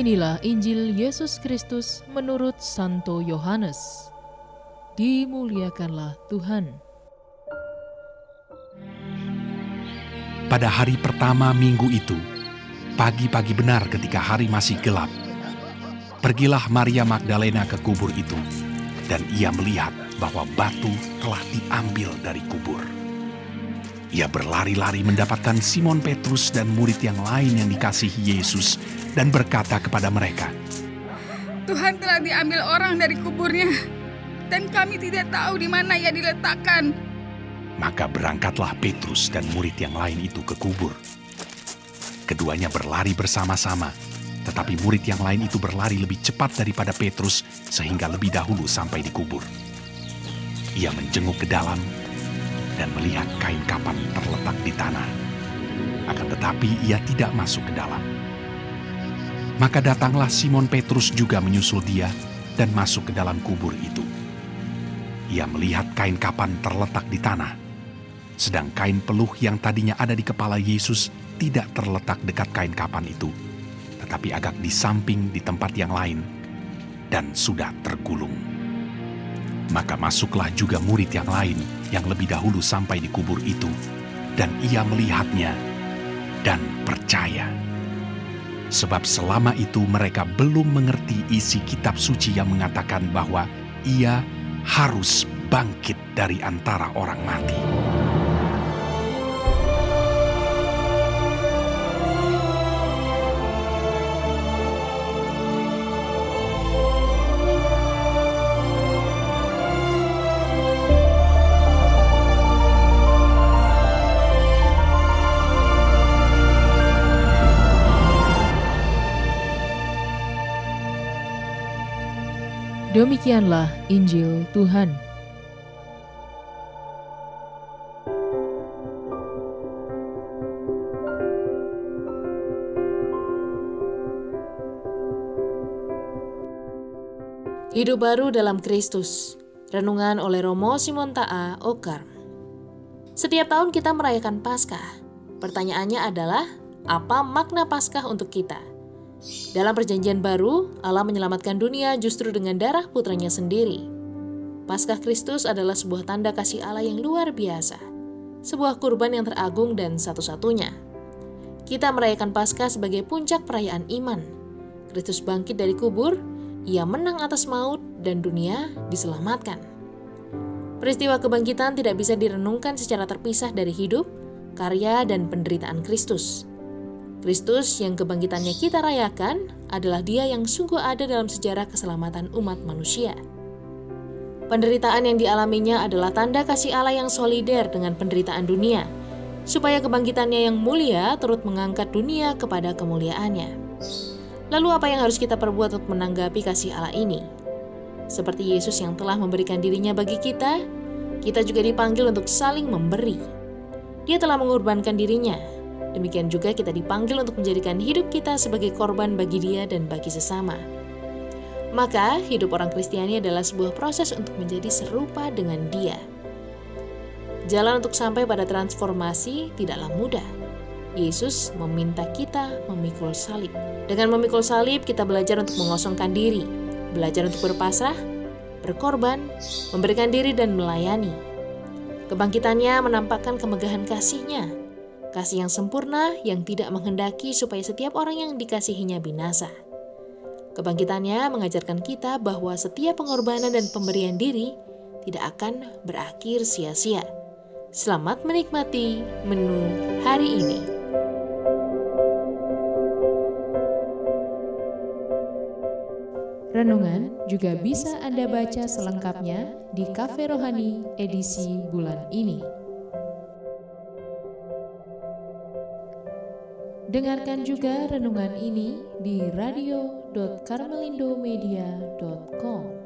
Inilah Injil Yesus Kristus menurut Santo Yohanes. Dimuliakanlah Tuhan. Pada hari pertama minggu itu, pagi-pagi benar ketika hari masih gelap, pergilah Maria Magdalena ke kubur itu, dan ia melihat bahwa batu telah diambil dari kubur. Ia berlari-lari mendapatkan Simon Petrus dan murid yang lain yang dikasihi Yesus dan berkata kepada mereka, "Tuhan telah diambil orang dari kuburnya, dan kami tidak tahu di mana ia diletakkan." Maka berangkatlah Petrus dan murid yang lain itu ke kubur. Keduanya berlari bersama-sama, tetapi murid yang lain itu berlari lebih cepat daripada Petrus sehingga lebih dahulu sampai di kubur. Ia menjenguk ke dalam dan melihat kain kapan terletak di tanah. Akan tetapi ia tidak masuk ke dalam. Maka datanglah Simon Petrus juga menyusul dia dan masuk ke dalam kubur itu. Ia melihat kain kapan terletak di tanah, sedang kain peluh yang tadinya ada di kepala Yesus tidak terletak dekat kain kapan itu, tetapi agak di samping di tempat yang lain, dan sudah tergulung. Maka masuklah juga murid yang lain yang lebih dahulu sampai di kubur itu, dan ia melihatnya dan percaya. Sebab selama itu mereka belum mengerti isi kitab suci yang mengatakan bahwa ia harus bangkit dari antara orang mati. Demikianlah Injil Tuhan. Hidup baru dalam Kristus. Renungan oleh Romo Simontaat Okar. Setiap tahun kita merayakan Paskah. Pertanyaannya adalah, apa makna Paskah untuk kita? Dalam perjanjian baru, Allah menyelamatkan dunia justru dengan darah putranya sendiri. Paskah Kristus adalah sebuah tanda kasih Allah yang luar biasa. Sebuah kurban yang teragung dan satu-satunya. Kita merayakan Paskah sebagai puncak perayaan iman. Kristus bangkit dari kubur, ia menang atas maut dan dunia diselamatkan. Peristiwa kebangkitan tidak bisa direnungkan secara terpisah dari hidup, karya, dan penderitaan Kristus. Kristus yang kebangkitannya kita rayakan adalah Dia yang sungguh ada dalam sejarah keselamatan umat manusia. Penderitaan yang dialaminya adalah tanda kasih Allah yang solider dengan penderitaan dunia, supaya kebangkitannya yang mulia turut mengangkat dunia kepada kemuliaannya. Lalu apa yang harus kita perbuat untuk menanggapi kasih Allah ini? Seperti Yesus yang telah memberikan dirinya bagi kita juga dipanggil untuk saling memberi. Dia telah mengorbankan dirinya. Demikian juga kita dipanggil untuk menjadikan hidup kita sebagai korban bagi Dia dan bagi sesama. Maka hidup orang Kristiani adalah sebuah proses untuk menjadi serupa dengan Dia. Jalan untuk sampai pada transformasi tidaklah mudah. Yesus meminta kita memikul salib. Dengan memikul salib kita belajar untuk mengosongkan diri, belajar untuk berpasrah, berkorban, memberikan diri dan melayani. Kebangkitannya menampakkan kemegahan kasih-Nya, kasih yang sempurna yang tidak menghendaki supaya setiap orang yang dikasihinya binasa. Kebangkitannya mengajarkan kita bahwa setiap pengorbanan dan pemberian diri tidak akan berakhir sia-sia. Selamat menikmati menu hari ini. Renungan juga bisa Anda baca selengkapnya di Cafe Rohani edisi bulan ini. Dengarkan juga renungan ini di radio.karmelindomedia.com.